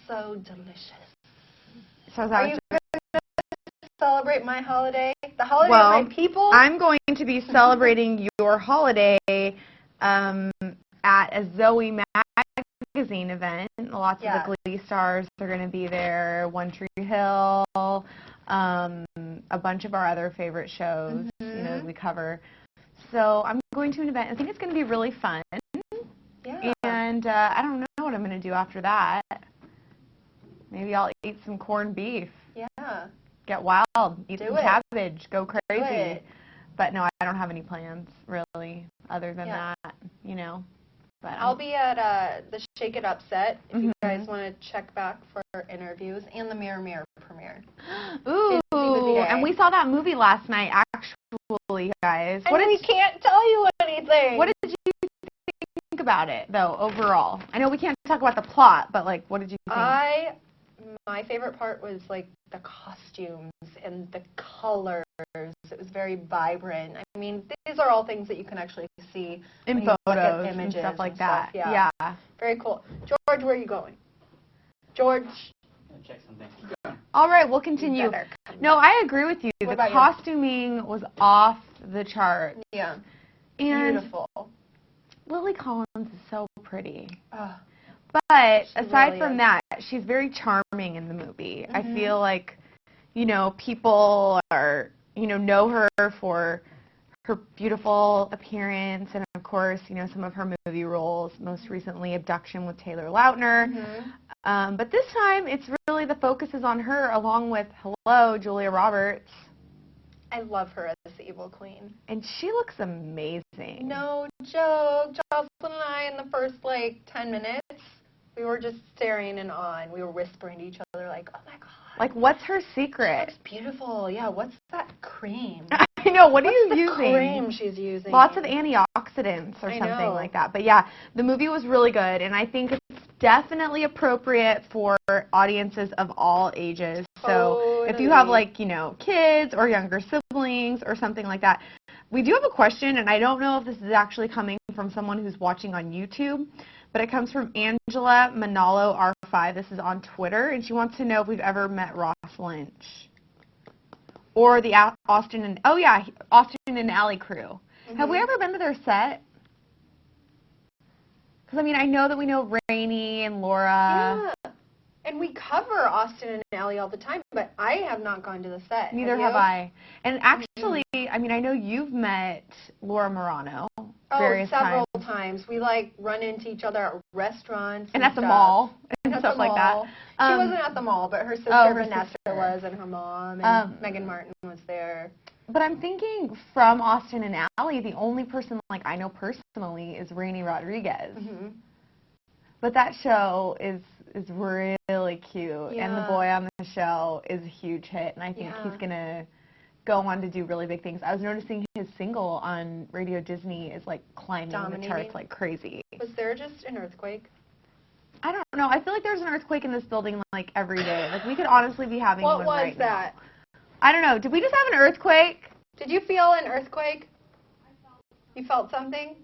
so delicious. So are you going to celebrate my holiday? The holiday of my people? I'm going to be celebrating your holiday at a Zoe magazine event. Lots of the Glee stars are going to be there. One Tree Hill, a bunch of our other favorite shows, you know, we cover. So I'm going to an event. I think it's going to be really fun. Yeah. And I don't know what I'm going to do after that. Maybe I'll eat some corned beef. Yeah. Get wild. Eat some cabbage. Go crazy. But no, I don't have any plans, really, other than that, you know. But I'll be at the Shake It Up set if you guys want to check back for interviews, and the Mirror Mirror premiere. Ooh, and we saw that movie last night, actually, guys. And we can't tell you anything. What did you think about it, though, overall? I know we can't talk about the plot, but, like, what did you think? My favorite part was, like, the costumes and the colors. It was very vibrant. I mean, these are all things that you can actually see in photos and stuff like that. Yeah. Very cool. George, where are you going? George? Check something. All right, we'll continue. No, I agree with you. The costuming was off the chart. Yeah. And beautiful. Lily Collins is so pretty. But aside from that, she's very charming in the movie. I feel like, you know, people are, you know her for her beautiful appearance and, of course, you know, some of her movie roles, most recently Abduction with Taylor Lautner. But this time, it's really the focus is on her along with, Julia Roberts. I love her as the evil queen. And she looks amazing. No joke. Joslyn and I, in the first, like, 10 minutes, we were just staring in awe, and we were whispering to each other, like, oh, my God. Like, what's her secret? She looks beautiful. Yeah, what's that cream? I know. What are you using? What's the cream she's using? Lots of antioxidants or something like that. But, yeah, the movie was really good, and I think it's definitely appropriate for audiences of all ages. So if you have, like, you know, kids or younger siblings or something like that, we do have a question, and I don't know if this is actually coming from someone who's watching on YouTube, but it comes from Angela Manalo R5. This is on Twitter, and she wants to know if we've ever met Ross Lynch or the Austin and Ally crew. Have we ever been to their set? Because I mean, I know that we know Rainey and Laura. Yeah, and we cover Austin and Ally all the time, but I have not gone to the set. Neither have I. And actually, I mean, I know you've met Laura Morano. Several times. We, like, run into each other at restaurants. And at the mall. And stuff like that. She wasn't at the mall, but her sister Vanessa was, and her mom, and Megan Martin was there. But I'm thinking from Austin and Ally, the only person, like, I know personally is Rainey Rodriguez. But that show is really cute. And the boy on the show is a huge hit. And I think he's going to go on to do really big things. I was noticing his single on Radio Disney is, like, climbing the charts like crazy. Was there just an earthquake? I don't know. I feel like there's an earthquake in this building, like, every day. Like, we could honestly be having one right now. What was that? I don't know. Did we just have an earthquake? Did you feel an earthquake? You felt something?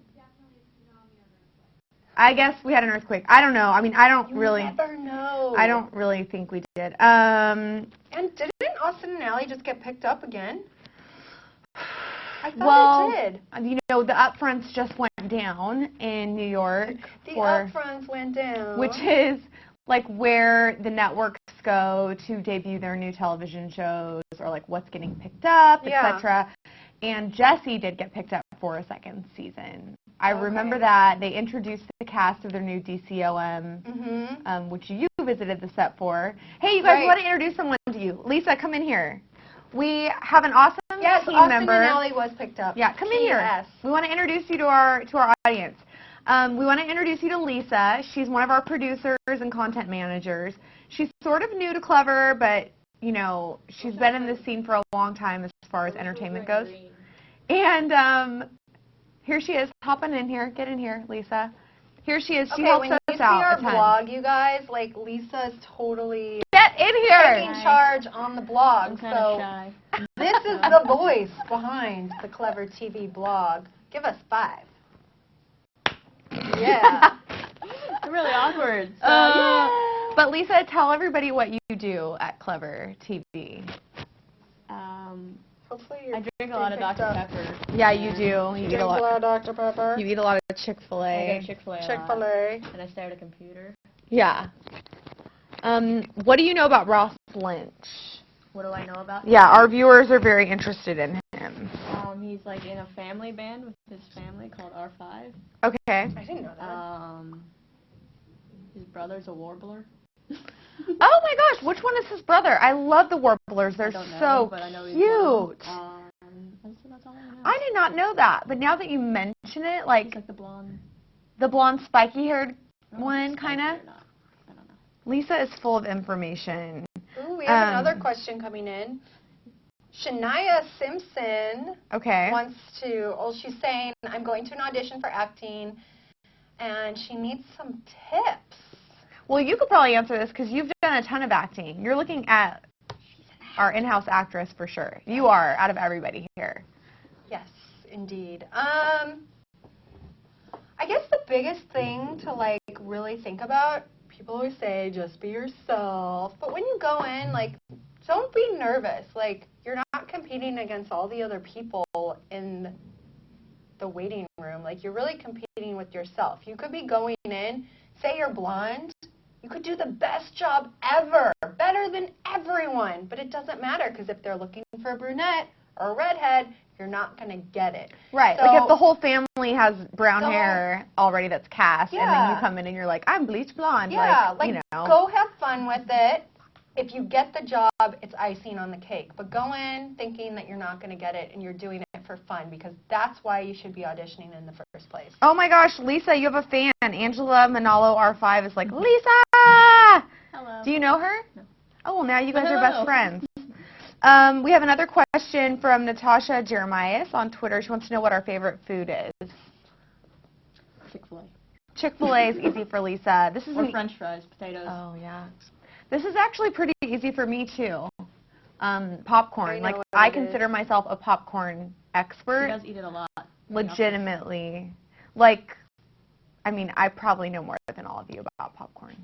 I guess we had an earthquake. I don't know. I mean, I don't really. You never know. I don't really think we did. And didn't Austin and Ally just get picked up again? I thought it did. You know, the upfronts just went down in New York. The upfronts went down. Which is, like, where the networks go to debut their new television shows or, like, what's getting picked up, etc. And Jessie did get picked up for a second season. I remember that. They introduced the cast of their new DCOM, which you visited the set for. Hey, you guys, we want to introduce someone to you. Lisa, come in here. We have an awesome team member. Austin and Ally was picked up. Yeah, come in here. We want to introduce you to our audience. We want to introduce you to Lisa. She's one of our producers and content managers. She's sort of new to Clever, but, you know, she's been in this scene for a long time as far as entertainment goes. And here she is, hopping in here. Get in here, Lisa. Here she is. She helps us out. When you see our vlog, you guys, like, Lisa's totally get in here, taking charge on the blog. So this is the voice behind the ClevverTV blog. Give us 5. Yeah. It's really awkward. So, But Lisa, tell everybody what you do at ClevverTV. Hopefully I drink a lot of Dr. Pepper. Yeah, you do. You eat a lot of Dr. Pepper. You eat a lot of Chick-fil-A. I go Chick-fil-A. Chick-fil-A. And I stare at a computer. Yeah. What do you know about Ross Lynch? What do I know about him? Yeah, our viewers are very interested in him. He's like in a family band with his family called R5. Okay. I didn't know that. His brother's a warbler. Oh my gosh, which one is his brother? I love the warblers. They're so cute. That's all I know. I did not know that, but now that you mention it, like the blonde. The blonde, spiky-haired one, kind of. I don't know. Lisa is full of information. Ooh, we have another question coming in. Shania Simpson wants to, she's saying, I'm going to an audition for acting, and she needs some tips. Well, you could probably answer this because you've done a ton of acting. You're looking at our in-house actress for sure. You are, out of everybody here. Yes, indeed. I guess the biggest thing to, like, really think about, people always say, just be yourself. But when you go in, like, don't be nervous. Like, you're not competing against all the other people in the waiting room. Like, you're really competing with yourself. You could be going in, say you're blonde, you could do the best job ever, better than everyone. But it doesn't matter, because if they're looking for a brunette or a redhead, you're not going to get it. Right. So, like if the whole family has brown hair already that's cast, and then you come in and you're like, I'm bleach blonde. Yeah, like, you know. Go have fun with it. If you get the job, it's icing on the cake. But go in thinking that you're not going to get it and you're doing it for fun, because that's why you should be auditioning in the first place. Oh my gosh, Lisa, you have a fan. Angela Manalo R5 is like, Lisa! Hello. Do you know her? No. Oh, well, now you guys are best friends. We have another question from Natasha Jeremias on Twitter. She wants to know what our favorite food is. Chick-fil-A. Chick-fil-A is easy for Lisa. This is French fries, potatoes. Oh, yeah. This is actually pretty easy for me, too. Popcorn. Like, I consider myself a popcorn expert. She does eat it a lot. Legitimately. Like, I mean, I probably know more than all of you about popcorn.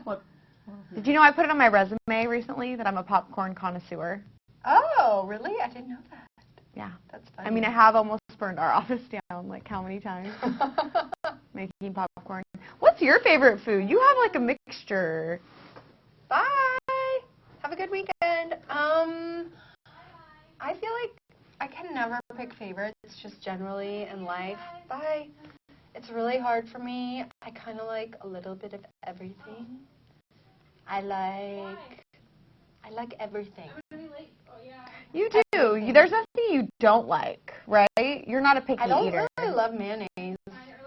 What? Did you know I put it on my resume recently that I'm a popcorn connoisseur? Oh, really? I didn't know that. Yeah. That's funny. I mean, I have almost burned our office down, like, how many times? Making popcorn. What's your favorite food? You have, like, a mixture. Bye. Have a good weekend. I feel like I can never pick favorites, just generally in life. Bye. It's really hard for me. I kind of like a little bit of everything. I like everything. You do. There's nothing you don't like, right? You're not a picky eater. I don't really love mayonnaise.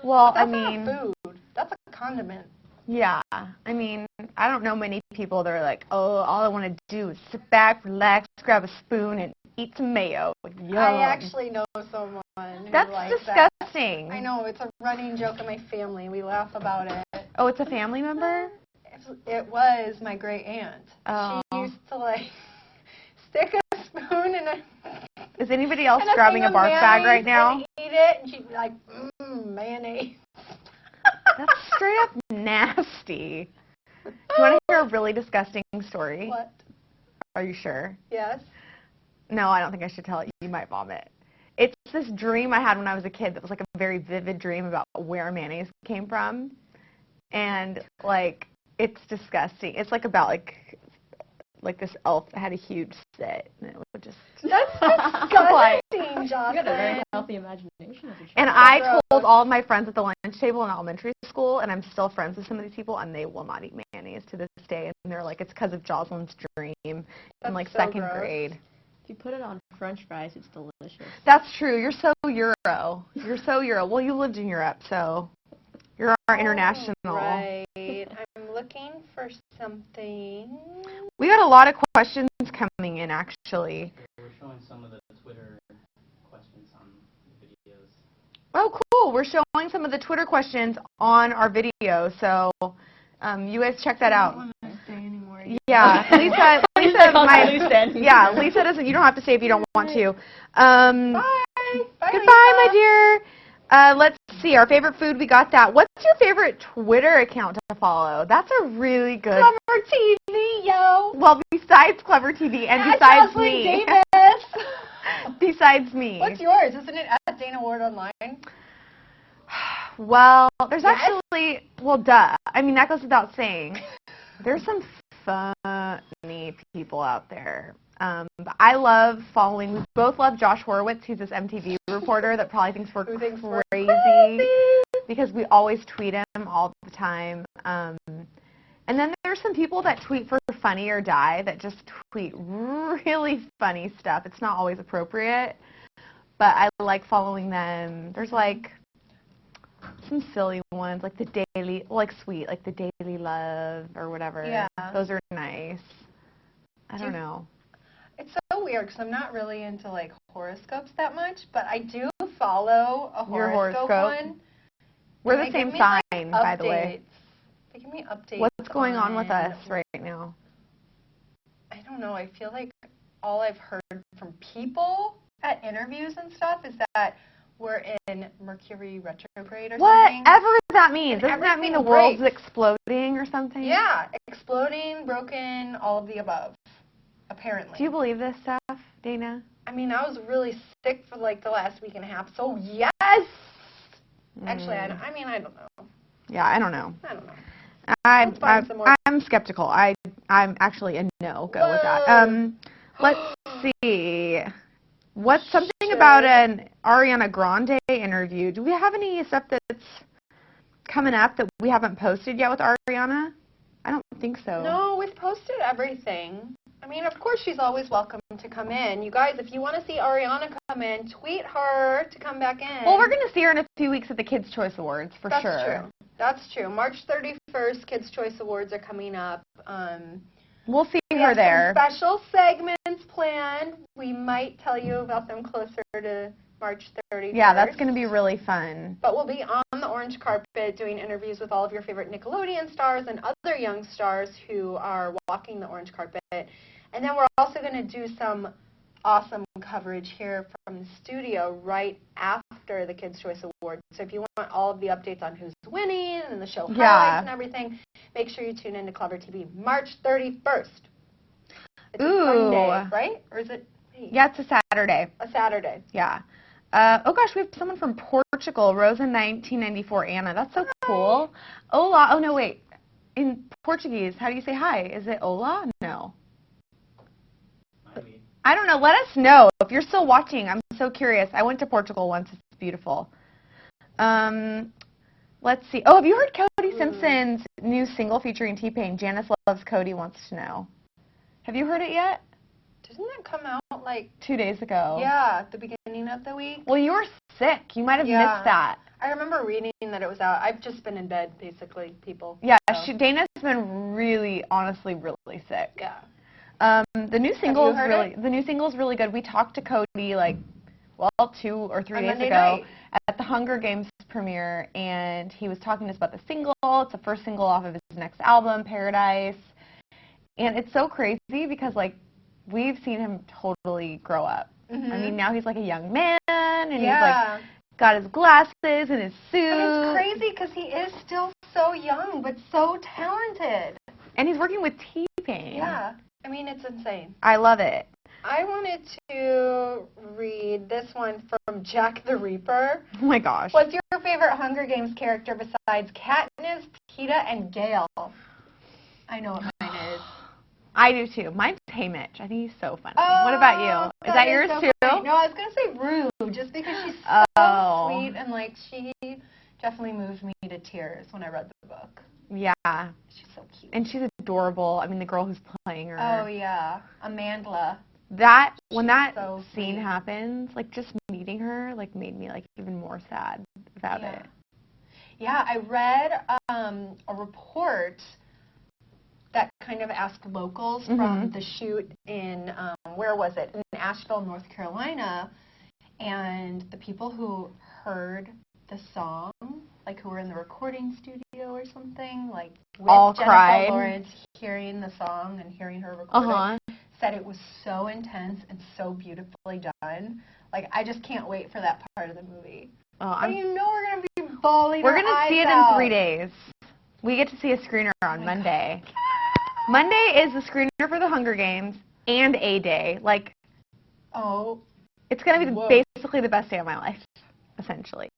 Well, I mean, that's not food. That's a condiment. Yeah. I mean, I don't know many people that are like, oh, all I want to do is sit back, relax, grab a spoon, and eat some mayo. Yum. I actually know someone who That's likes disgusting. That. I know. It's a running joke in my family. We laugh about it. Oh, it's a family member? It was my great aunt. Oh. She used to, like, stick a spoon in a... Is anybody else grabbing a barf bag right now? And eat it, and she'd be like, mayonnaise. That's straight up nasty. Do you want to hear a really disgusting story? What? Are you sure? Yes. No, I don't think I should tell it. You might vomit. It's this dream I had when I was a kid that was like a very vivid dream about where mayonnaise came from. And, like, it's disgusting. It's like about, like this elf that had a huge sit, and it would just... That's disgusting, Jocelyn. You got a very healthy imagination as a child. And I told all of my friends at the lunch table in elementary school, and I'm still friends with some of these people, and they will not eat mayonnaise to this day. And they're like, it's because of Jocelyn's dream in, like, second grade. If you put it on French fries, it's delicious. That's true. You're so Euro. You're so Euro. Well, you lived in Europe, so you're our international. Right. I'm looking for something. We got a lot of questions coming in, actually. We're showing some of the Twitter questions on the videos. Oh, cool. We're showing some of the Twitter questions on our video, so you guys check that out. I don't want to say anymore. Yeah, Lisa, Lisa doesn't, you don't have to say if you don't want to. Bye. Bye, Goodbye, Lisa. my dear. Let's see. Our favorite food, we got that. What's your favorite Twitter account to follow? That's a really good. ClevverTV, yo. Well, besides ClevverTV and Dana besides Joslyn me. Davis. Besides me. What's yours? Isn't it at Dana Ward Online? Well, there's Yes? actually, well, duh. I mean, that goes without saying. There's some funny people out there. But I love following, we both love Josh Horowitz. He's this MTV reporter that probably thinks we're crazy because we always tweet him all the time. And then there's some people that tweet for Funny or Die that just tweet really funny stuff. It's not always appropriate, but I like following them. There's like some silly ones, like the Daily, like sweet, like the Daily Love or whatever. Yeah. Those are nice. I don't know. It's so weird because I'm not really into like horoscopes that much, but I do follow a Your horoscope horoscope? one. We're And the they same give me, sign, like, by the way. updates. They give me updates. What's going on with us right now? I don't know. I feel like all I've heard from people at interviews and stuff is that we're in Mercury retrograde or something. Whatever that means. And Doesn't that mean the everything world's breaks. exploding or something? Yeah, exploding, broken, all of the above, apparently. Do you believe this stuff, Dana? I mean, I was really sick for like the last week and a half, so yes! Actually, I don't know. Yeah, I don't know. I don't know. Let's find some more. I'm skeptical. I'm actually a no go with that. Let's see. What's something about an Ariana Grande interview? Do we have any stuff that's coming up that we haven't posted yet with Ariana? I don't think so. No, we've posted everything. I mean, of course, she's always welcome to come in. You guys, if you want to see Ariana come in, tweet her to come back in. Well, we're going to see her in a few weeks at the Kids' Choice Awards, for sure. That's true. That's true. March 31st, Kids' Choice Awards are coming up. We'll see We her have there. some special segments planned. We might tell you about them closer to March 31st. Yeah, that's going to be really fun. But we'll be on the orange carpet doing interviews with all of your favorite Nickelodeon stars and other young stars who are walking the orange carpet. And then we're also going to do some awesome coverage here from the studio right after the Kids' Choice Awards. So if you want all of the updates on who's winning and the show highlights and everything, make sure you tune in to ClevverTV March 31st. It's a Sunday, right? Or is it? Yeah, it's a Saturday. A Saturday. Yeah. Oh gosh, we have someone from Portugal, Rosa 1994 Anna. That's so cool. Hola. Oh no, wait. In Portuguese, how do you say hi? Is it hola? No. Maybe. I don't know. Let us know if you're still watching. I'm so curious. I went to Portugal once. It's beautiful. Let's see. Oh, have you heard Cody Simpson's new single featuring T-Pain? Janice Loves Cody Wants to Know. Have you heard it yet? Doesn't that come out like 2 days ago. Yeah, at the beginning of the week? Well, you were sick. You might have missed that. I remember reading that it was out. I've just been in bed, basically, people. Yeah, so. Dana's been really, honestly, really sick. Yeah. The new single is really good. We talked to Cody 2 or 3 days ago at the Hunger Games premiere, and he was talking to us about the single. It's the first single off of his next album, Paradise. And it's so crazy because we've seen him totally grow up. I mean, now he's like a young man, and he's got his glasses and his suit. And it's crazy because he is still so young, but so talented. And he's working with T-Pain. Yeah. I mean, it's insane. I love it. I wanted to read this one from Jack the Reaper. Oh my gosh. What's your favorite Hunger Games character besides Katniss, Peeta, and Gale? I know what mine is. I do too. Mine's Haymitch. I think he's so funny. What about you? Is that yours so too? Funny. No, I was going to say Rue, just because she's so sweet and she definitely moved me to tears when I read the book. Yeah. She's so cute. And she's adorable. I mean, the girl who's playing her. Oh, yeah. Amandla. When that so scene sweet. happens, just meeting her, made me, even more sad about it. Yeah, I read a report that kind of asked locals from the shoot in, where was it? In Asheville, North Carolina. And the people who heard the song, who were in the recording studio or something, with all Jennifer cried. Lawrence hearing the song and hearing her record it, said it was so intense and so beautifully done. Like, I just can't wait for that part of the movie. Oh, And you know we're going to be bawling we're our going to see it eyes in out. 3 days. We get to see a screener on Monday. Monday is the screener for the Hunger Games and A Day. Like, it's going to be basically the best day of my life, essentially.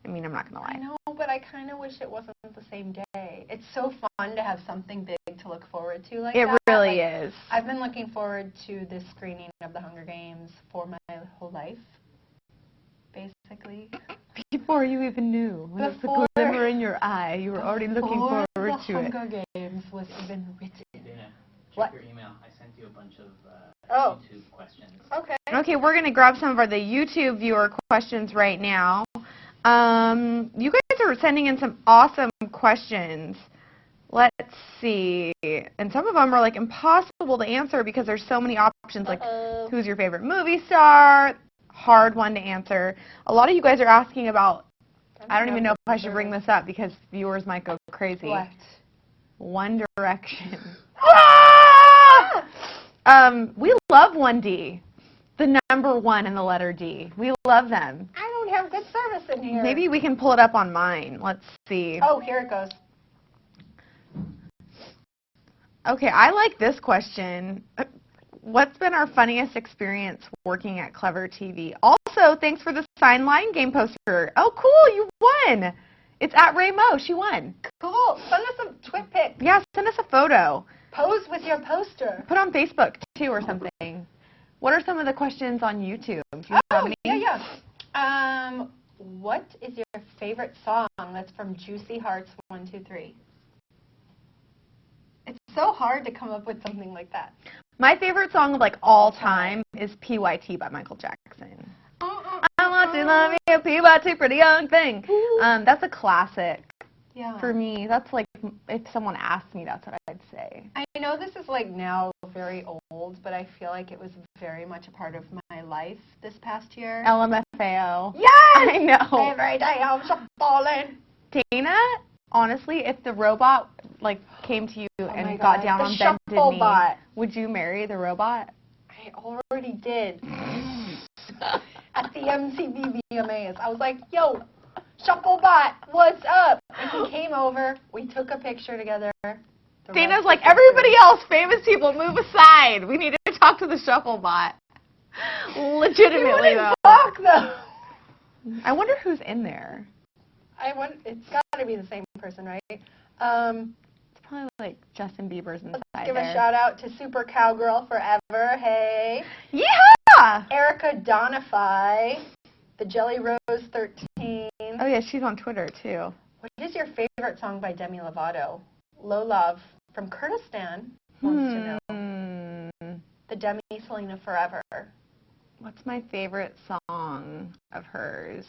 I mean, I'm not going to lie. I know, but I kind of wish it wasn't the same day. It's so fun to have something big to look forward to like that. It really is. I've been looking forward to this screening of the Hunger Games for my whole life, basically. Before you even knew. When it was a glimmer in your eye, you were already looking forward to it. Before the Hunger Games was even written. Dana, What? check your email. I sent you a bunch of YouTube questions. Okay. Okay, we're going to grab some of the YouTube viewer questions right now. You guys are sending in some awesome questions. Let's see. And some of them are like impossible to answer because there's so many options, like who's your favorite movie star? Hard one to answer. A lot of you guys are asking about, I don't even know if I should bring this up because viewers might go crazy. What? One Direction. We love 1D. The number 1 and the letter D. We love them. I don't have good service in here. Maybe we can pull it up on mine. Let's see. Oh, here it goes. Okay, I like this question. What's been our funniest experience working at ClevverTV? Also, thanks for the signed line game poster. Oh, cool, you won. It's at Ray Mo. She won. Cool. Send us a twit pic. Yeah, send us a photo. Pose with your poster. Put on Facebook, too, or something. What are some of the questions on YouTube? Do you have any? Yeah. What is your favorite song? That's from Juicy Hearts 123. It's so hard to come up with something like that. My favorite song of like all time is PYT by Michael Jackson. I want to love you, PYT, pretty young thing. That's a classic. Yeah. For me, that's like, if someone asked me, that's what I'd say. I know this is like now very old, but I feel like it was very much a part of my life this past year. LMFAO. Yes! I know. Every day I'm falling. Dana, honestly, if the robot like came to you and God, got down the on bended knee, Shufflebot. would you marry the robot? I already did. At the MTV VMAs. I was like, yo, Shufflebot, what's up? And he came over. We took a picture together. Dana's like, everybody else, famous people, move aside. We need to talk to the Shufflebot. Legitimately, he though. Talk, though. I wonder who's in there. It's got to be the same person, right? It's probably like Justin Bieber's inside Let's give there. a shout out to Super Cowgirl Forever. Hey. Yeah! Erica Donify. The Jelly Rose 13. Oh, yeah, she's on Twitter, too. What is your favorite song by Demi Lovato? Low Love from Kurdistan wants to know. The Demi Selena Forever. What's my favorite song of hers?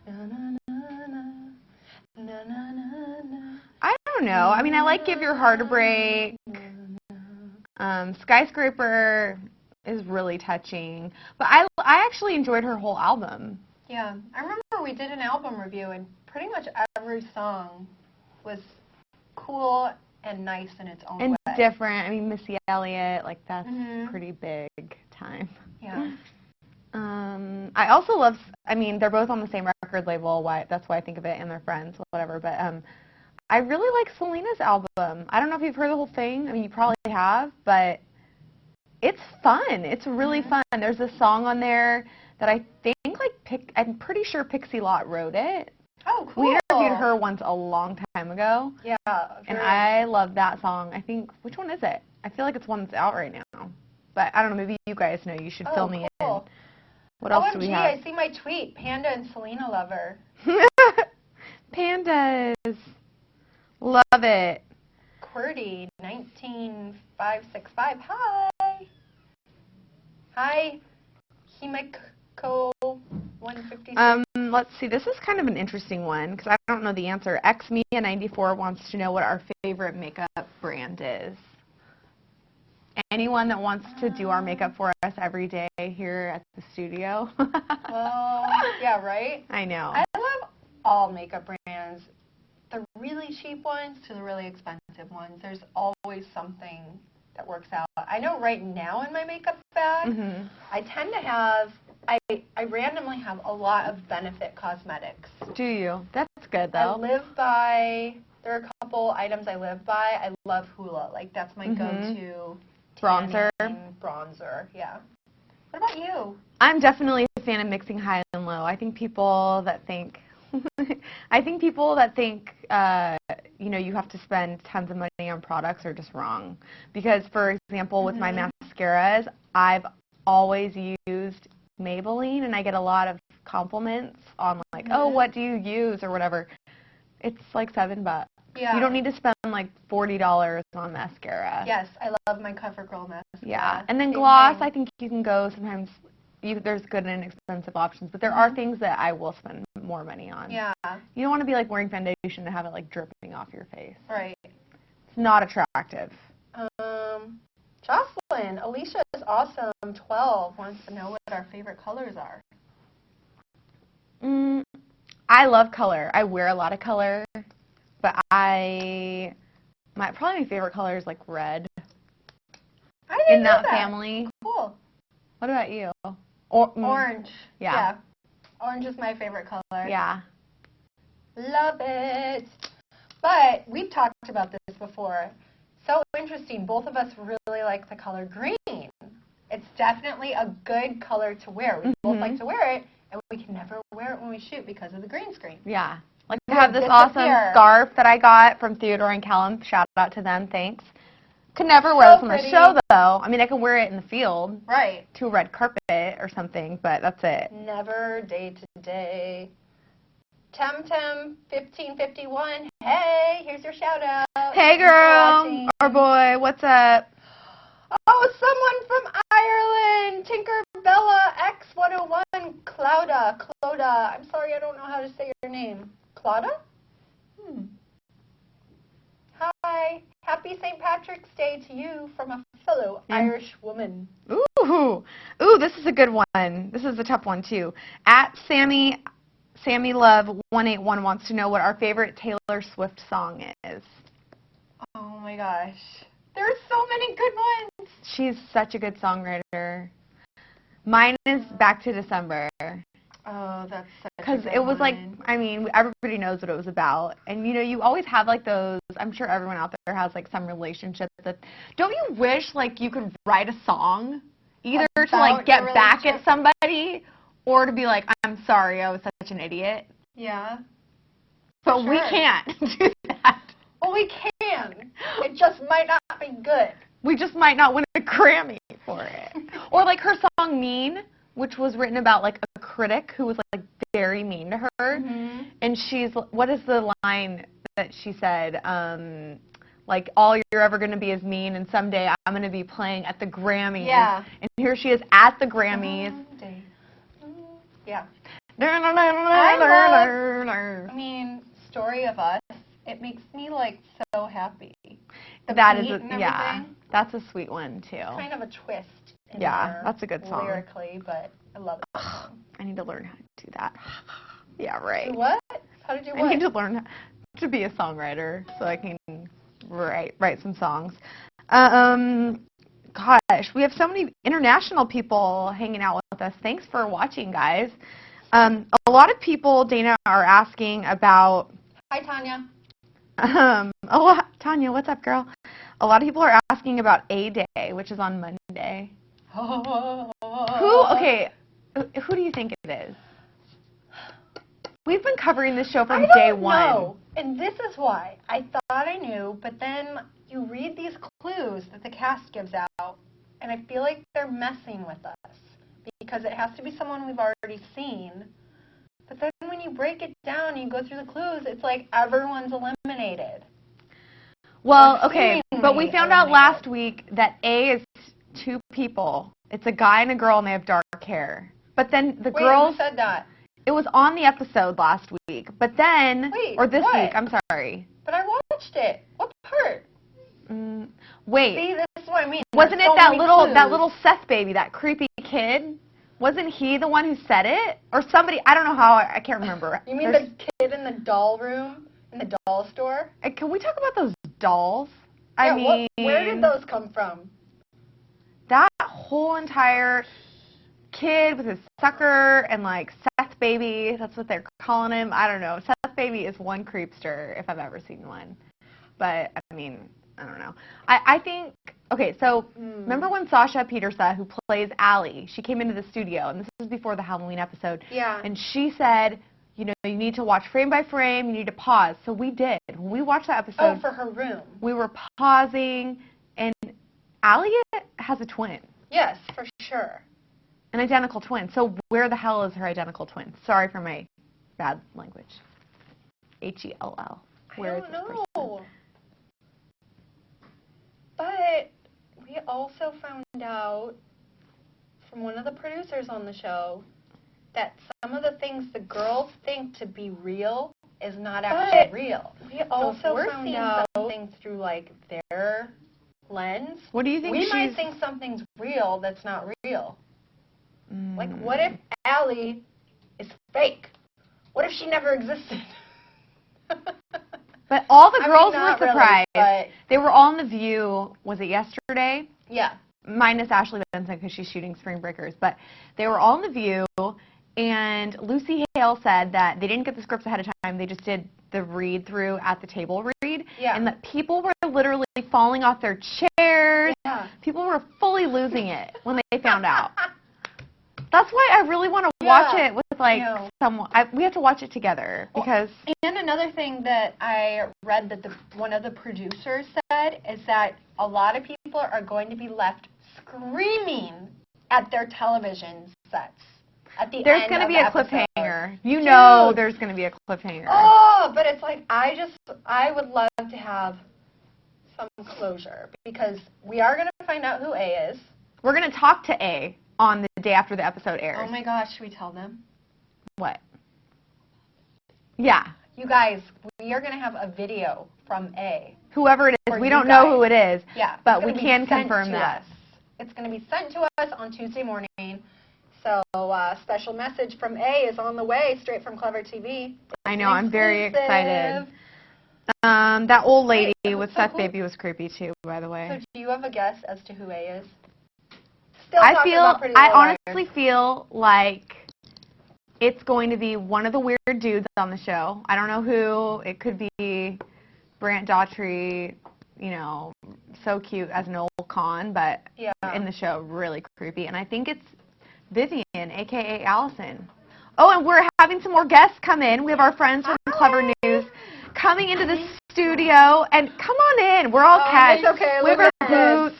Na, na, na, na, na, na, na, na. I don't know. I mean, I like Give Your Heart a Break. Skyscraper is really touching. But I actually enjoyed her whole album. Yeah, I remember we did an album review and pretty much every song was cool and nice in its own And way. different. I mean, Missy Elliott, like that's pretty big time. Yeah. I also love, I mean, they're both on the same record label. That's why I think of it, and they're friends, whatever. But I really like Selena's album. I don't know if you've heard the whole thing. I mean, you probably have, but it's fun. It's really fun. There's a song on there that I think, I'm pretty sure Pixie Lott wrote it. Oh, cool. We interviewed her once a long time ago. Yeah. And I love that song. I think, which one is it? I feel like it's one that's out right now. But I don't know, maybe you guys know. You should fill me in. What else do we have? I see my tweet. Panda and Selena lover. Pandas. Love it. QWERTY 19565. Hi. Hi. Himeko 156. Let's see. This is kind of an interesting one because I don't know the answer. XMia94 wants to know what our favorite makeup brand is. Anyone that wants to do our makeup for us every day here at the studio? Well, yeah, right? I know. I love all makeup brands. The really cheap ones to the really expensive ones. There's always something that works out. I know right now in my makeup bag, I tend to have, I randomly have a lot of Benefit Cosmetics. Do you? That's good, though. I live by, there are a couple items I live by. I love Hoola. Like, that's my go-to bronzer. Bronzer, yeah. What about you? I'm definitely a fan of mixing high and low. I think people that think, you know, you have to spend tons of money on products are just wrong. Because, for example, with my mascaras, I've always used Maybelline, and I get a lot of compliments on like, oh, what do you use or whatever. It's like $7. Yeah. You don't need to spend like $40 on mascara. Yes, I love my CoverGirl mascara. Yeah, and then Same gloss, thing. I think you can go sometimes. There's good and expensive options, but there are things that I will spend more money on. Yeah. You don't want to be like wearing foundation and have it like dripping off your face. Right. It's not attractive. Joslyn, Alicia is awesome. 12 wants to know what our favorite colors are. I love color. I wear a lot of color, but probably my favorite color is like red. I didn't In know that family. Cool. What about you? Orange. Yeah. Orange is my favorite color. Yeah. Love it. But we've talked about this before. So interesting. Both of us really like the color green. It's definitely a good color to wear. We both like to wear it, and we can never wear it when we shoot because of the green screen. Yeah. Like I have this awesome scarf that I got from Theodore and Callum. Shout out to them. Thanks. Could never wear this on the show, though. I mean, I can wear it in the field. Right. To a red carpet or something, but that's it. Never day to day. Temtem1551. Hey, here's your shout out. Hey, girl. Or boy, what's up? Oh, someone from Ireland. Tinkerbella X101. Clouda. I'm sorry, I don't know how to say your name. Claudia? Hi. Happy St. Patrick's Day to you from a fellow Irish woman. Ooh, this is a good one. This is a tough one, too. At Sammy Love 181 wants to know what our favorite Taylor Swift song is. Oh, my gosh. There's so many good ones. She's such a good songwriter. Mine is Back to December. Oh, that's such a Because good it was like, one. I mean, everybody knows what it was about. And, you know, you always have like those, I'm sure everyone out there has like some relationship that, don't you wish like you could write a song either to like get back at somebody or to be like, I'm sorry, I was such an idiot. Yeah. But we can't do that. Well, we can. It just might not be good. We just might not win a Grammy for it. Or like her song Mean, which was written about like a critic who was like very mean to her. And she's, what is the line that she said? Like, all you're ever going to be is mean, and someday I'm going to be playing at the Grammys. Yeah. And here she is at the Grammys. Yeah. I mean, Story of Us, it makes me like so happy. That is, that's a sweet one too. Kind of a twist. In Yeah, there, that's a good song. Lyrically, but I love it. I need to learn how to do that. Yeah, right. What? How did you what? I need to learn to be a songwriter so I can write some songs. Gosh, we have so many international people hanging out with us. Thanks for watching, guys. A lot of people, Dana, are asking about... Hi, Tanya. Tanya, what's up, girl? A lot of people are asking about A-Day, which is on Monday. Who do you think it is? We've been covering this show from day one. I don't know, and this is why. I thought I knew, but then you read these clues that the cast gives out, and I feel like they're messing with us because it has to be someone we've already seen. But then when you break it down and you go through the clues, it's like everyone's eliminated. Well, okay, but we found out last week that A is two people. It's a guy and a girl, and they have dark hair. But then the girls... Who said that? It was on the episode last week. But then... or this week, I'm sorry. But I watched it. What part? Wait. See, this is what I mean. Wasn't it that little Seth baby, that creepy kid? Wasn't he the one who said it? Or somebody, I don't know how, I can't remember. You mean the kid in the doll room, in the doll store? Can we talk about those dolls? I mean, where did those come from? That whole entire kid with his sucker and like Seth Baby, that's what they're calling him. I don't know. Seth Baby is one creepster if I've ever seen one. But I mean, I don't know. I think, okay, so remember when Sasha Petersa, who plays Allie, she came into the studio, and this was before the Halloween episode. Yeah. And she said, you know, you need to watch frame by frame, you need to pause. So we did. When we watched that episode. Oh, for her room. We were pausing, and Allie has a twin. Yes, for sure. An identical twin. So where the hell is her identical twin? Sorry for my bad language. H-E-L-L. Where is I this don't person? know. But we also found out from one of the producers on the show that some of the things the girls think to be real is not actually real. We also found out something through like their lens. What do you think? We might think something's real that's not real. Like, what if Allie is fake? What if she never existed? But all the girls were surprised. Really, they were all in The View, was it yesterday? Yeah. Minus Ashley Benson because she's shooting Spring Breakers. But they were all in The View, and Lucy Hale said that they didn't get the scripts ahead of time. They just did the read-through at the table read. Yeah. And that people were literally falling off their chairs. Yeah. People were fully losing it when they found out. That's why I really want to watch it with, like, someone. We have to watch it together because... And another thing that I read that one of the producers said is that a lot of people are going to be left screaming at their television sets at the There's end going to of be the a episode. cliffhanger. You know there's going to be a cliffhanger. Oh, but it's like, I would love to have some closure because we are going to find out who A is. We're going to talk to A on the day after the episode airs. Oh my gosh, should we tell them? What? Yeah. You guys, we are going to have a video from A. Whoever it is, For we you don't know guys. who it is, Yeah, but it's we gonna be can sent confirm to that. us. It's going to be sent to us on Tuesday morning. So special message from A is on the way, straight from ClevverTV. I know, I'm very excited. That old lady with Seth Baby was creepy too, by the way. So do you have a guess as to who A is? I honestly feel like it's going to be one of the weird dudes on the show. I don't know who. It could be Brant Daughtry, you know, so cute as an old con, but in the show, really creepy. And I think it's Vivian, a.k.a. Allison. Oh, and we're having some more guests come in. We have our friends from Clever News coming into the studio. And come on in. We're all cats. It's okay. We have our boots.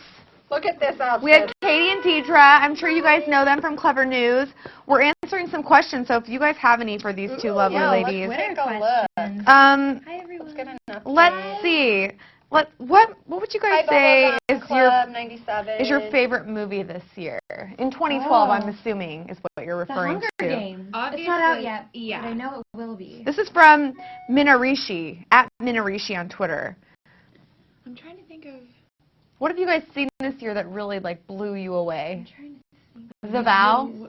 Look at this outfit. We have Katie and Deidre. I'm sure you guys know them from Clever News. We're answering some questions, so if you guys have any for these two lovely ladies. Let's take a look. Hi, everyone. Let's get an let's see. What would you guys say is your favorite movie this year? In 2012, I'm assuming, is what you're referring Hunger to. Games. It's not out yet, but I know it will be. This is from Minarishi, at Minarishi on Twitter. I'm trying to think of... What have you guys seen this year that really, like, blew you away? I'm trying to think. The Vow?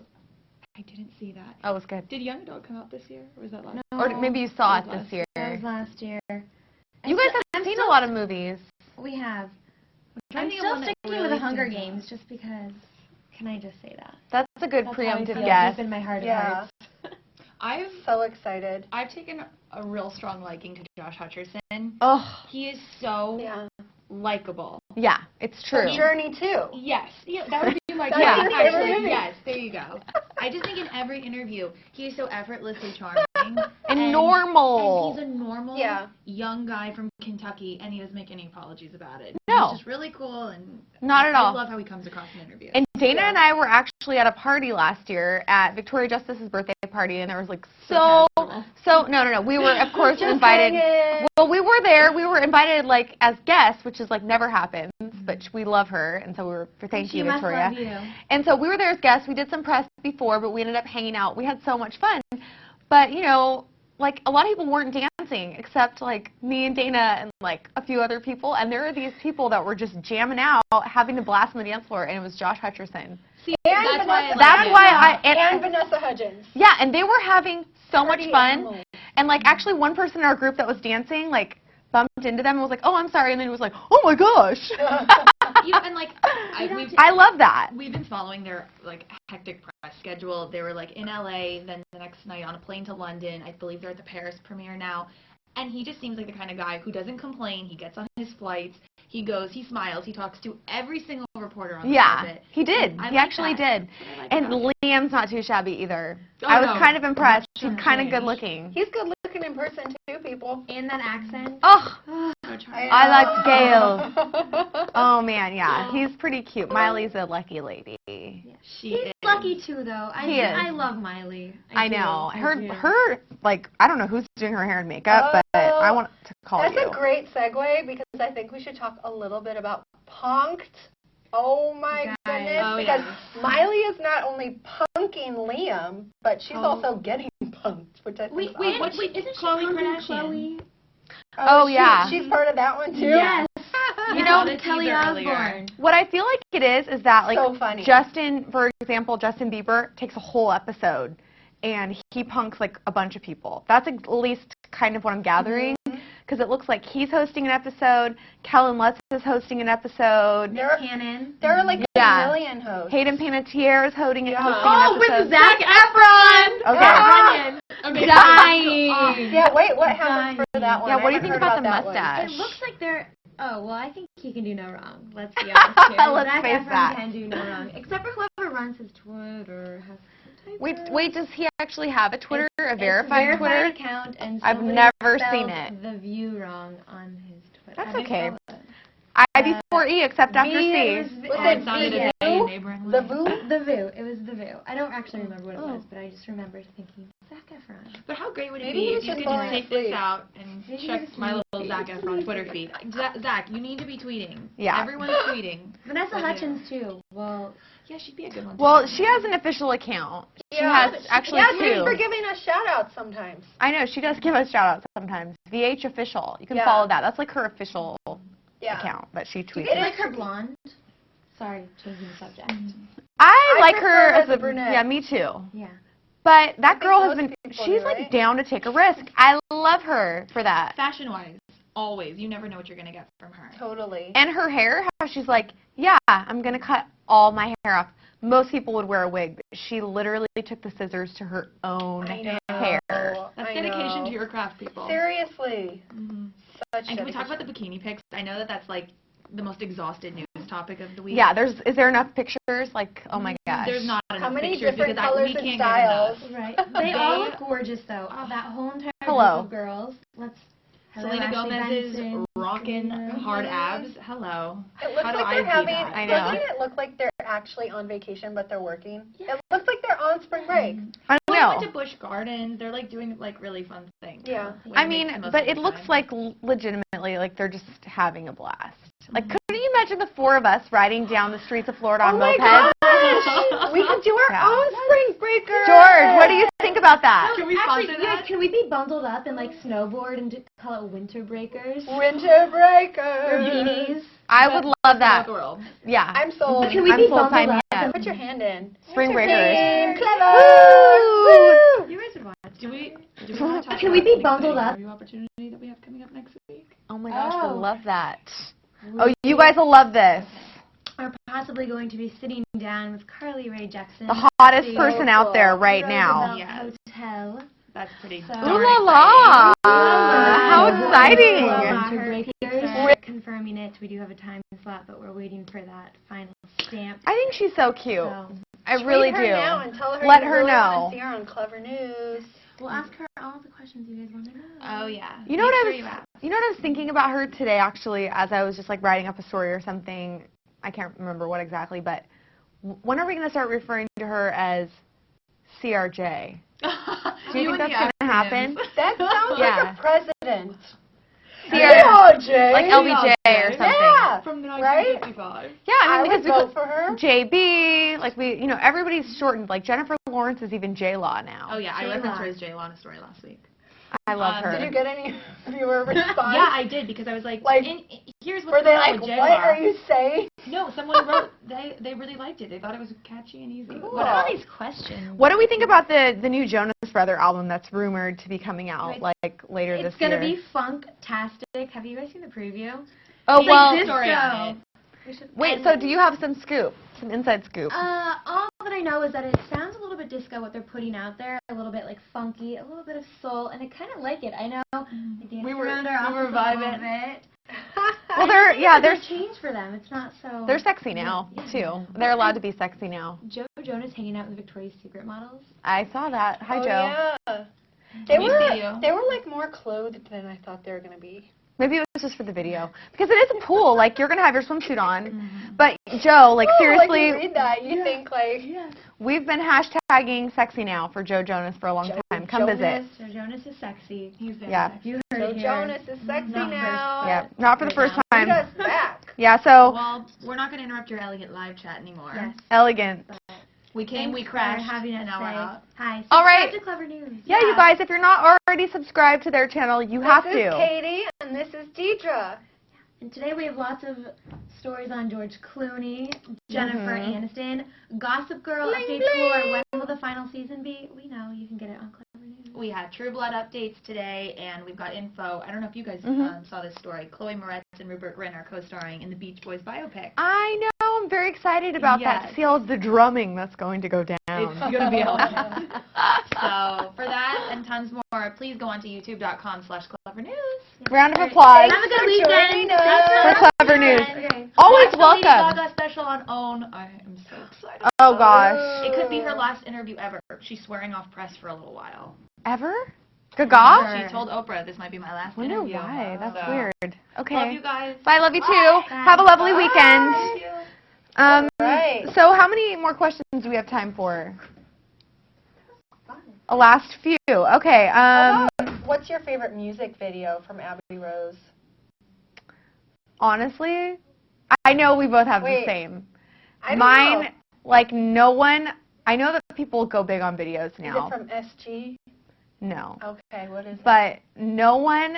I didn't see that. Oh, it was good. Did Young Adult come out this year, or was that last year? Or maybe you saw it this year. That was last year. You guys have seen a lot of movies. We have. I'm I'm still sticking with the Hunger Games just because. Can I just say that? That's a good That's preemptive how I guess. deep in my heart of Yeah. hearts. I'm So excited. I've taken a real strong liking to Josh Hutcherson. Oh, He is so likable. yeah, it's true. Journey too. Yes, yeah, that would be my That's guess. your favorite Actually, movie. yes, there you go. I just think in every interview he is so effortlessly charming And normal. And he's a normal young guy from Kentucky, and he doesn't make any apologies about it. No. He's just really cool, and Not at all. I love how he comes across in interviews. And Dana and I were actually at a party last year at Victoria Justice's birthday party, and there was like no. We were, of course, invited. Well, we were there. We were invited like as guests, which is like never happens, but we love her, and so we were. Thank you, Victoria. She must love you. And so we were there as guests. We did some press before, but we ended up hanging out. We had so much fun. But, you know, like a lot of people weren't dancing except like me and Dana and like a few other people. And there were these people that were just jamming out, having to blast on the dance floor, and it was Josh Hutcherson. See, And that's why and Vanessa Hudgens. Yeah, and they were having so much fun. Animals. And like actually one person in our group that was dancing, like bumped into them and was like, oh, I'm sorry, and then he was like, oh my gosh. And like, I love that. We've been following their like hectic press schedule. They were like in LA, then the next night on a plane to London. I believe they're at the Paris premiere now. And he just seems like the kind of guy who doesn't complain. He gets on his flights. He goes, he smiles, he talks to every single reporter on the carpet. He did. He actually did. And Liam's not too shabby either. I was kind of impressed. He's kind of good looking. He's good looking in person too, people. And that accent. Oh, I like Gail. Oh man, yeah, he's pretty cute. Miley's a lucky lady. She is. Lucky too, though. I love Miley. I do. know. Her, like, I don't know who's doing her hair and makeup, but I want to call you. That's a great segue because I think we should talk a little bit about Punked. Oh my goodness. Oh, because yeah. Miley is not only punking Liam, but she's also getting punked, which I think is awesome. Wait, isn't she Khloe punking Kardashian? Khloe? Oh, yeah. She's part of that one too? Yes. You know, Kelly Osbourne. What I feel like it is that, like, So funny. Justin, for example, Justin Bieber takes a whole episode and he punks, like, a bunch of people. That's at least kind of what I'm gathering, because it looks like he's hosting an episode, Kellen Lutz is hosting an episode. There are like a million hosts. Hayden Panettiere is hosting an episode. Oh, with Zac Efron! Okay. Dying. Yeah, wait, what happened for that one? Yeah, I what do you haven't think heard about the that one. mustache? It looks like they're... Oh, well, I think he can do no wrong. Let's be honest here. Let's Zac face Efron that. can do no wrong. Except for whoever runs his Twitter. Has Wait, does he actually have a Twitter, a It's verified Twitter? account, and I've somebody never spelled seen it. The View wrong on his Twitter. That's okay. I before E, except after C. Was it sounded V? a neighboring The line. Voo? The View. It was The View. I don't actually remember what it was, but I just remembered thinking, Zac Efron. But how great would it Maybe be he if was you just could falling just take this asleep. out and Maybe check he was my little sleeping. Zac Efron Twitter feed? Zach, you need to be tweeting. Yeah. Everyone's tweeting. Vanessa But, yeah. Hutchins, too. Well, Yeah, she'd be a good one. Well, too. she has an official account. She Yeah. has actually Yeah, two. thanks for giving us shout-outs sometimes. I know, she does give us shout-outs sometimes. VH Official. You can Yeah. follow that. That's like her official Yeah. account that she do tweets. you like her blonde? Sorry, changing the subject. I like prefer her her as as a a brunette. Yeah, me too. Yeah. But that think girl has most been, people she's do, like right? down to take a risk. I love her for that. Fashion-wise, always. You never know what you're going to get from her. Totally. And her hair, how she's like, yeah, I'm going to cut all my hair off. Most people would wear a wig, but she literally took the scissors to her own I know. hair. That's I dedication know. to your craft, people. Seriously. Mm-hmm. Such And can we talk dedication. about the bikini pics? I know that that's like the most exhausted news topic of the week. Yeah, is there enough pictures? Like, oh my gosh. There's not enough How many pictures different because colors we and can't styles? get enough. Right. They all look gorgeous, though. That whole entire Hello. group of girls. Selena Ashley Gomez's Benson, rockin' Karina. hard abs. Hello. It looks How do like I they're do having, that? I know. doesn't it look like they're actually on vacation, but they're working? It looks like they're on spring break. I Well, they know. went to Busch Gardens. They're like doing like really fun things. Yeah. Way I to make the mean, most but of it the looks time. like legitimately like they're just having a blast. Like, couldn't you imagine the four of us riding down the streets of Florida on Oh my mopeds? gosh! We could do our Yeah. own spring breaker. George, what do you think about that? Can we Actually, sponsor you guys, that? can we be bundled up and like snowboard and call it winter breakers? Winter Or breaker. beanies? I would love that. The world. Yeah. I'm sold. Can we I'm be full-time bundled up? yet. Put your hand in. Spring Winter breakers. team, Clever. You guys would watch. Do we want to talk Can we about be the bundled exciting up? interview opportunity that we have coming up next week? Oh my gosh, I Oh. love that. Oh, you guys will love this. Are possibly going to be sitting down with Carly Rae Jepsen. The hottest the person out there right Roosevelt now. Yes. Hotel. That's pretty So- darn Ooh la la! exciting. How exciting! Winter breakers. Confirming it. We do have a time slot, but we're waiting for that final stamp. I think she's so cute. So I really Tweet her do. now and tell her Let you her really know. want to see her on Clever News. we'll ask her all the questions you guys want to know. Oh yeah. You know what I Make sure was? you ask. You know what I was thinking about her today, actually, as I was just like writing up a story or something. I can't remember what exactly, but when are we going to start referring to her as CRJ? Do you think that's going to happen? That sounds Yeah. like a president. CRJ, like LBJ or something. Yeah. From Right? 1955. Yeah, I I mean, would because vote for her. JB, like everybody's shortened. Like Jennifer Lawrence is even J-Law now. Oh yeah, I J-Law. referenced her as J-Law in a story last week. I love her. Did you get any viewer response? Yeah, I did because I was like, Like, here's what's Were they going on like, with what J-Law. are you saying? No, someone wrote they really liked it. They thought it was catchy and easy. Cool. What are all these questions? What do we think about the new Jonas Brother album that's rumored to be coming out like later this year? It's gonna be funktastic. Have you guys seen the preview? Oh It's well. like story on it. Wait, so do you have some scoop? Some inside scoop? All that I know is that it sounds a little bit disco, what they're putting out there, a little bit like funky, a little bit of soul, and I kind of like it. I know We were vibing. vibing. Well, There's a change for them. It's not so. they're sexy now too. They're allowed to be sexy now. Joe Jonas hanging out with Victoria's Secret models. I saw that. Hi, Oh, Joe. yeah. We see you. They were like more clothed than I thought they were gonna be. Maybe it was just for the video because it is a pool. Like you're gonna have your swimsuit on. But Joe, like seriously, Like you read that, you think like we've been hashtagging sexy now for Joe Jonas for a long time. Come visit. Joe Jonas is sexy. He's very Yeah. sexy. You heard Joe it here. Jonas is sexy Not now. Yeah, not for the first Lead time. us back. Yeah, so Well, we're not going to interrupt your elegant live chat anymore. Yes. elegant. We came, we Thanks crashed, for having us now we're today. out. Hi. All right. Subscribe to Clever News. Yeah, you guys, if you're not already subscribed to their channel, you have This is to. Katie and this is Deidre. And today we have lots of stories on George Clooney, Jennifer Aniston, Gossip Girl, Bling, updates bling. for when will the final season be? We know you can get it on Clever News. We had True Blood updates today, and we've got info. I don't know if you guys saw this story. Chloe Moretz and Rupert Grint are co-starring in the Beach Boys biopic. I know. I'm very excited about that. Yes. To see all of the drumming that's going to go down. It's going to be awesome. So for that and tons more, please go on to youtube.com/clevernews. Round of applause Have a good for weekend. joining us. Thanks for Clever News. Okay. Always Watch the Lady welcome. Gaga special on OWN. I am so excited. Oh gosh. It could be her last interview ever. She's swearing off press for a little while. Ever? Gaga? She told Oprah this might be my last Wonder interview. why. That's So, weird. Okay. Love you guys. Bye. Love you too. Bye. Have a lovely Bye. weekend. Thank you. Right. So how many more questions do we have time for? A last few. Okay. What's your favorite music video from Abbey Rose? Honestly, I know we both have Wait. the same. I don't Mine, know. like no one. I know that people go big on videos Is now. it from SG? No, Okay, what is it? but no one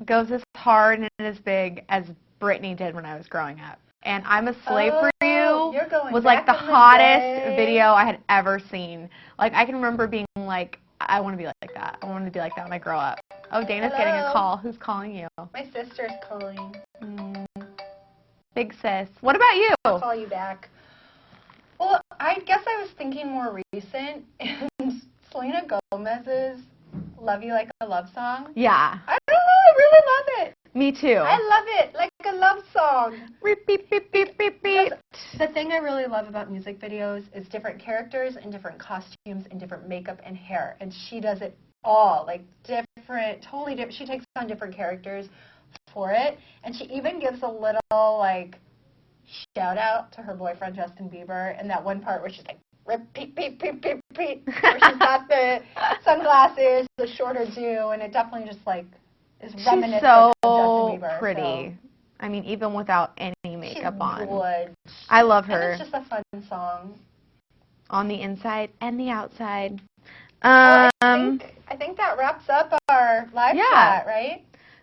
goes as hard and as big as Britney did when I was growing up. And I'm a Slave for You You're going was like back the in hottest day. video I had ever seen. Like I can remember being like, I want to be like that. I want to be like that when I grow up. Oh, Dana's getting a Hello. call. Who's calling you? My sister's calling. Big sis. What about you? I'll call you back. Well, I guess I was thinking more recent, and Selena Gomez's "Love You Like a Love Song." Yeah, I don't know, I really love it. me too. I love it, like a love song. Beep, beep, beep, beep, beep, beep. The thing I really love about music videos is different characters and different costumes and different makeup and hair, and she does it all, like different, totally different. She takes on different characters for it, and she even gives a little like shout out to her boyfriend Justin Bieber in that one part where she's like repeat, repeat, repeat, repeat, where she's got the sunglasses, the shorter do, and it definitely just like is reminiscent She's so of Justin Bieber. pretty. I mean, even without any So makeup she's on. good. I love And her it's just a fun song. on the inside and the outside. I think that wraps up our live Yeah. chat, right?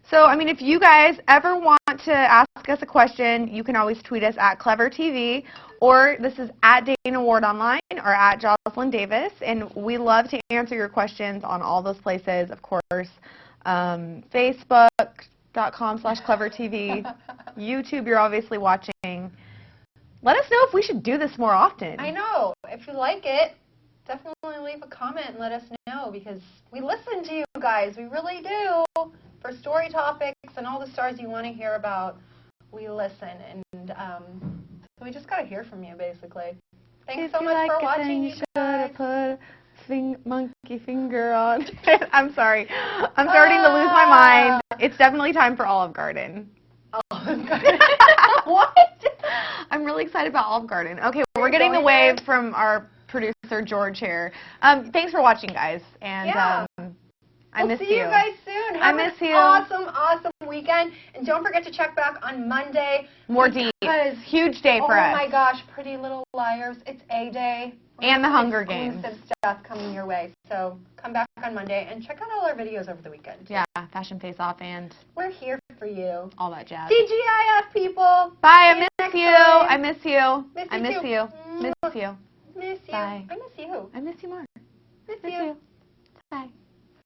So, I mean, if you guys ever want to ask us a question, you can always tweet us at ClevverTV, or this is at Dana Ward Online or at Joslyn Davis, and we love to answer your questions on all those places, of course. Facebook.com/ClevverTV, YouTube, you're obviously watching. Let us know if we should do this more often. I know. If you like it, definitely leave a comment and let us know, because we listen to you guys. We really do. For story topics and all the stars you want to hear about, we listen. And so we just got to hear from you, basically. Thanks so much for watching, you guys. Put a monkey finger on. I'm sorry. I'm starting to lose my mind. It's definitely time for Olive Garden. What? I'm really excited about Olive Garden. Okay, we're getting the waves from our producer George here. Thanks for watching, guys, and I miss We'll see you guys soon. I Have miss an you. awesome weekend. And don't forget to check back on Monday. More deep. Because, Huge day for us. Oh my gosh, Pretty Little Liars. It's A-Day. And the Hunger Games. Exclusive stuff coming your way. So come back on Monday and check out all our videos over the weekend. Yeah. Fashion Face Off and We're here for you. all that jazz. TGIF, people. Bye. See you I miss next you. time. I miss you. Miss I you miss too. you. Miss you. Miss you. Bye. I miss you. I miss you more. Miss Miss you. you. Bye.